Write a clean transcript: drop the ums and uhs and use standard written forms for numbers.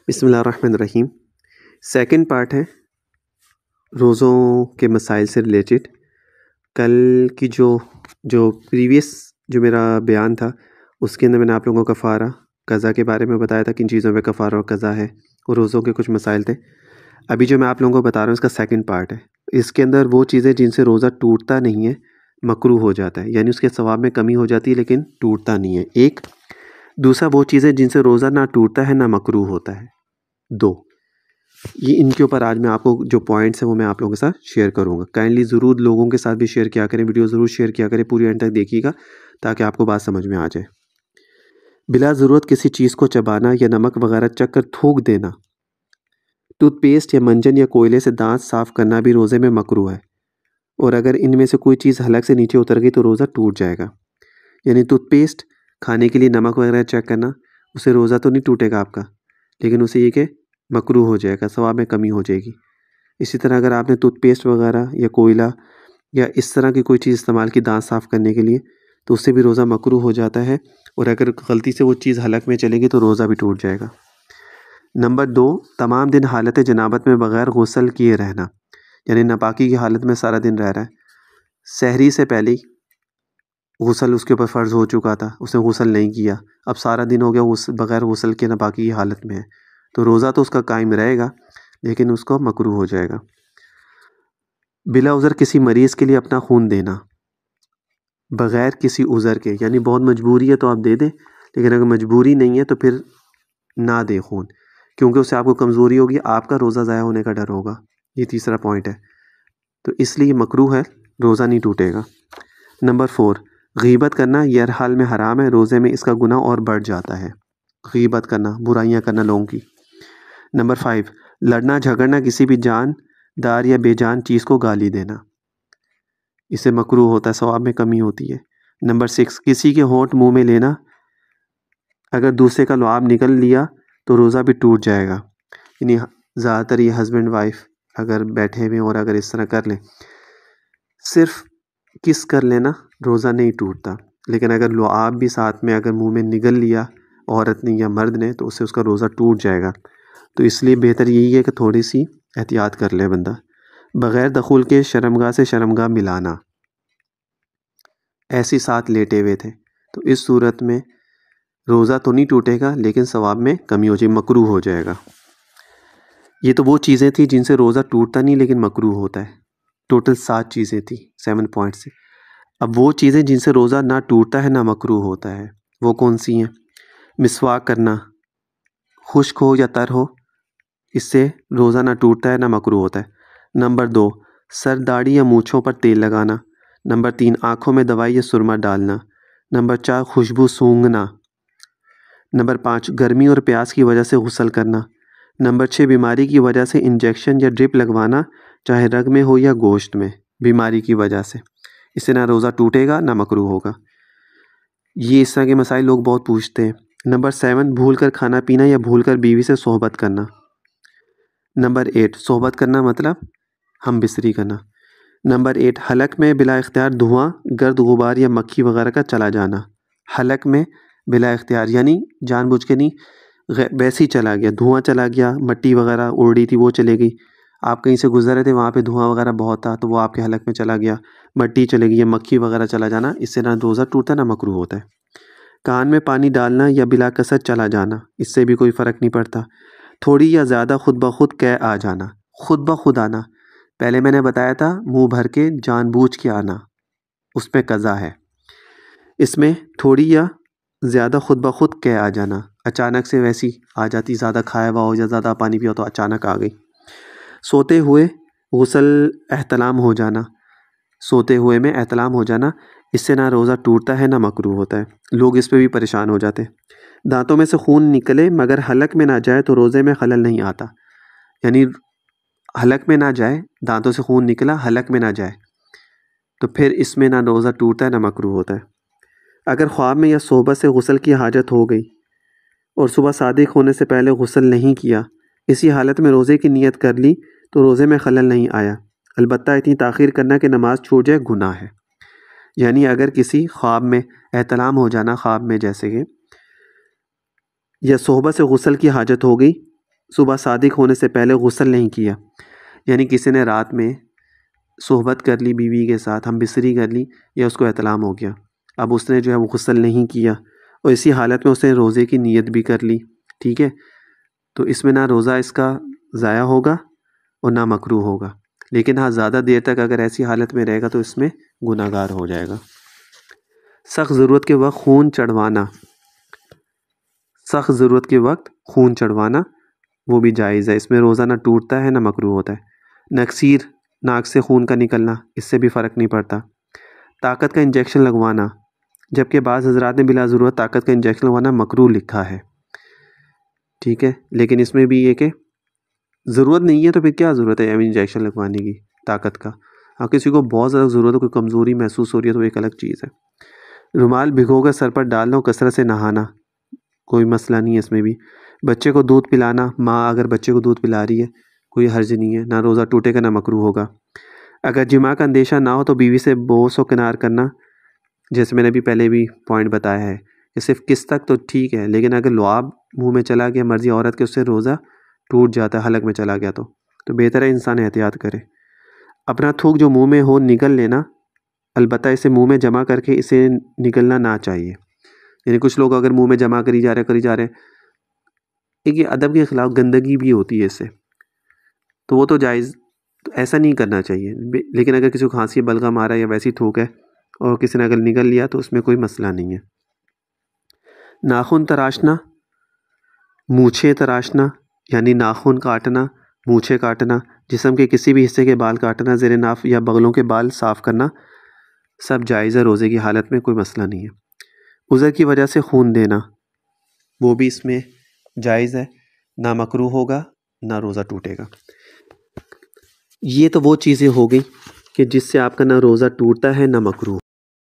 बिस्मिल्लाहिर्रहमानिर्रहीम। Second part है रोज़ों के मसाइल से रिलेटेड। कल की जो प्रीवियस जो मेरा बयान था उसके अंदर मैंने आप लोगों को कफ़ारा कज़ा के बारे में बताया था, किन चीज़ों में कफ़ारा और कज़ा है, और रोज़ों के कुछ मसाइल थे। अभी जो मैं आप लोगों को बता रहा हूँ इसका सेकंड पार्ट है। इसके अंदर वो चीज़ें जिनसे रोज़ा टूटता नहीं है, मकरूह हो जाता है, यानी उसके सवाब में कमी हो जाती है लेकिन टूटता नहीं है। एक दूसरा वो चीज़ें जिनसे रोज़ा ना टूटता है ना मकरूह होता है। दो ये इनके ऊपर आज मैं आपको जो पॉइंट्स हैं वो मैं आप लोगों के साथ शेयर करूंगा। काइंडली ज़रूर लोगों के साथ भी शेयर किया करें, वीडियो ज़रूर शेयर किया करें, पूरी एंड तक देखिएगा ताकि आपको बात समझ में आ जाए। बिला ज़रूरत किसी चीज़ को चबाना या नमक वगैरह चख कर थूक देना, टूथपेस्ट या मंजन या कोयले से दांत साफ़ करना भी रोज़े में मकरूह है, और अगर इनमें से कोई चीज़ हलक से नीचे उतर गई तो रोज़ा टूट जाएगा। यानी टूथपेस्ट, खाने के लिए नमक वगैरह चेक करना, उससे रोज़ा तो नहीं टूटेगा आपका, लेकिन उसे ये कि मकरूह हो जाएगा, सवाब में कमी हो जाएगी। इसी तरह अगर आपने टूथपेस्ट वगैरह या कोयला या इस तरह की कोई चीज़ इस्तेमाल की दांत साफ़ करने के लिए तो उससे भी रोज़ा मकरूह हो जाता है, और अगर गलती से वो चीज़ हलक में चलेगी तो रोज़ा भी टूट जाएगा। नंबर 2, तमाम दिन हालत जनाबत में बग़ैर गुस्ल किए रहना, यानी नापाकी की हालत में सारा दिन रह रहा है। सहरी से पहले गुस्ल उसके ऊपर फ़र्ज़ हो चुका था, उसने गुस्ल नहीं किया, अब सारा दिन हो गया बग़ैर गुस्ल के नापाकी की हालत में है, तो रोज़ा तो उसका कायम रहेगा लेकिन उसको मकरूह हो जाएगा। बिला उज़र किसी मरीज़ के लिए अपना खून देना बग़ैर किसी उज़र के, यानी बहुत मजबूरी है तो आप दे दें, लेकिन अगर मजबूरी नहीं है तो फिर ना दें खून, क्योंकि उससे आपको कमज़ोरी होगी, आपका रोज़ा ज़ाया होने का डर होगा। ये तीसरा पॉइंट है, तो इसलिए मकरूह है, रोज़ा नहीं टूटेगा। नंबर 4, गीबत करना ये हर हाल में हराम है, रोज़े में इसका गुनाह और बढ़ जाता है। गीबत करना, बुराइयाँ करना लोगों की। नंबर 5, लड़ना झगड़ना, किसी भी जानदार या बेजान चीज़ को गाली देना, इससे मकरूह होता है, सवाब में कमी होती है। नंबर 6, किसी के होंठ मुंह में लेना, अगर दूसरे का लुआब निकल लिया तो रोज़ा भी टूट जाएगा। यानी ज़्यादातर ये हस्बैंड वाइफ अगर बैठे हुए और अगर इस तरह कर लें, सिर्फ किस कर लेना, रोज़ा नहीं टूटता, लेकिन अगर लुआब भी साथ में अगर मुंह में निगल लिया औरत ने या मर्द ने तो उससे उसका रोज़ा टूट जाएगा। तो इसलिए बेहतर यही है कि थोड़ी सी एहतियात कर ले बंदा। बग़ैर दखुल के शर्मगाह से शर्मगाह मिलाना, ऐसे साथ लेटे हुए थे, तो इस सूरत में रोज़ा तो नहीं टूटेगा लेकिन सवाब में कमी हो जाएगी, मकरूह हो जाएगा। ये तो वो चीज़ें थी जिनसे रोज़ा टूटता नहीं लेकिन मकरूह होता है। टोटल 7 चीज़ें थी 7 पॉइंट से। अब वो चीज़ें जिनसे रोज़ा ना टूटता है ना मकरूह होता है, वो कौन सी हैं? मिसवाक करना, खुश्क हो या तर हो, इससे रोज़ा ना टूटता है ना मकरूह होता है। नंबर 2, सर, दाढ़ी या मूँछों पर तेल लगाना। नंबर 3, आँखों में दवाई या सुरमा डालना। नंबर 4, खुशबू सूंघना। नंबर 5, गर्मी और प्यास की वजह से गुस्ल करना। नंबर 6, बीमारी की वजह से इंजेक्शन या ड्रिप लगवाना, चाहे रग में हो या गोश्त में, बीमारी की वजह से, इससे ना रोज़ा टूटेगा ना मकरूह होगा। ये इस तरह के मसाइल लोग बहुत पूछते हैं। नंबर 7, भूल कर खाना पीना या भूल कर बीवी से सोहबत करना। नंबर 8, सोहबत करना मतलब हम बिस्तरी करना। नंबर 8, हलक में बिला इख्तियार धुआं, गर्द गुबार या मक्खी वगैरह का चला जाना। हलक में बिला इख्तियार यानी जानबूझ के नहीं, वैसे ही चला गया, धुआं चला गया, मट्टी वगैरह उड़ रही थी वो चले गई, आप कहीं से गुजर रहे थे वहाँ पे धुआं वगैरह बहुत था तो वो आपके हलक में चला गया, मट्टी चली गई या मक्खी वगैरह चला जाना, इससे ना रोज़ा टूटता ना मकरूह होता है। कान में पानी डालना या बिला कसर चला जाना, इससे भी कोई फ़र्क नहीं पड़ता। थोड़ी या ज़्यादा खुद ब खुद कै आ जाना, खुद ब खुद आना, पहले मैंने बताया था मुंह भर के जानबूझ के आना, उसमें कज़ा है। इसमें थोड़ी या ज़्यादा खुद ब खुद कै आ जाना, अचानक से वैसी आ जाती, ज़्यादा खाया हुआ हो या ज़्यादा पानी पिया तो अचानक आ गई। सोते हुए गुस्ल एहतलाम हो जाना, सोते हुए में एहतलाम हो जाना, इससे ना रोज़ा टूटता है ना मकरूह होता है। लोग इस पे भी परेशान हो जाते हैं। दांतों में से खून निकले मगर हलक में ना जाए तो रोज़े में खलल नहीं आता, यानी हलक में ना जाए, दांतों से खून निकला हलक में ना जाए तो फिर इसमें ना रोज़ा टूटता है ना मकरूह होता है। अगर ख्वाब में या सोहबत से गुस्ल की हाजत हो गई और सुबह सादिक होने से पहले गुस्ल नहीं किया, इसी हालत में रोज़े की नीयत कर ली तो रोज़े में खलल नहीं आया, अलबत्ता इतनी ताख़ीर करना कि नमाज छूट जाए गुनाह है। यानी अगर किसी ख्वाब में एहतलाम हो जाना, ख्वाब में जैसे कि, या सोहबत से गुस्ल की हाजत हो गई सुबह सादिक होने से पहले गुस्ल नहीं किया, यानी किसी ने रात में सोहबत कर ली बीवी के साथ, हम बिस्तरी कर ली या उसको एहतलाम हो गया, अब उसने जो है वो गुस्ल नहीं किया और इसी हालत में उसने रोज़े की नीयत भी कर ली, ठीक है, तो इसमें ना रोज़ा इसका ज़ाया होगा और ना मकरूह होगा। लेकिन हाँ, ज़्यादा देर तक अगर ऐसी हालत में रहेगा तो इसमें गुनाहगार हो जाएगा। सख्त ज़रूरत के वक्त खून चढ़वाना, सख्त ज़रूरत के वक्त खून चढ़वाना वो भी जायज़ है, इसमें रोज़ा ना टूटता है ना मकरूह होता है। नक्सीर, नाक से खून का निकलना, इससे भी फ़र्क नहीं पड़ता। ताकत का इंजेक्शन लगवाना, जबकि बाज़ हज़रात ने बिला ज़रूरत ताकत का इंजेक्शन लगवाना मकरूह लिखा है, ठीक है, लेकिन इसमें भी ये कि ज़रूरत नहीं है तो फिर क्या ज़रूरत है इंजेक्शन लगवाने की ताकत का। हाँ, किसी को बहुत ज़्यादा ज़रूरत है, कोई कमज़ोरी महसूस हो रही है तो एक अलग चीज़ है। रुमाल भिगोकर सर पर डालना और कसरत से नहाना, कोई मसला नहीं है इसमें भी। बच्चे को दूध पिलाना, माँ अगर बच्चे को दूध पिला रही है कोई हर्ज नहीं है, ना रोज़ा टूटेगा ना मकरूह होगा। अगर जिमा का अंदेशा ना हो तो बीवी से बोस व किनार करना, जैसे मैंने अभी पहले भी पॉइंट बताया है कि सिर्फ किस तक तो ठीक है, लेकिन अगर लुआब मुंह में चला गया मर्जी औरत के, उससे रोज़ा टूट जाता है, हलक में चला गया तो बेहतर है इंसान एहतियात करे। अपना थूक जो मुंह में हो निगल लेना, अलबत्ता इसे मुंह में जमा करके इसे निगलना ना चाहिए। यानी कुछ लोग अगर मुंह में जमा करी जा रहे हैं, एक ये अदब के ख़िलाफ़ गंदगी भी होती है इससे, तो वो तो जायज़, तो ऐसा नहीं करना चाहिए। लेकिन अगर किसी को खांसी बलगम आ रहा है या वैसी थूक है और किसी ने अगर निगल लिया तो उसमें कोई मसला नहीं है। नाखून तराशना, मूछें तराशना, यानी नाखून काटना, मूछें काटना, जिस्म के किसी भी हिस्से के बाल काटना, ज़ेरे नाफ या बगलों के बाल साफ़ करना, सब जायज़ है, रोज़े की हालत में कोई मसला नहीं है। उज़र की वजह से खून देना, वो भी इसमें जायज़ है, ना मकरूह होगा ना रोज़ा टूटेगा। ये तो वो चीज़ें हो गई कि जिससे आपका ना रोज़ा टूटता है ना मकरूह।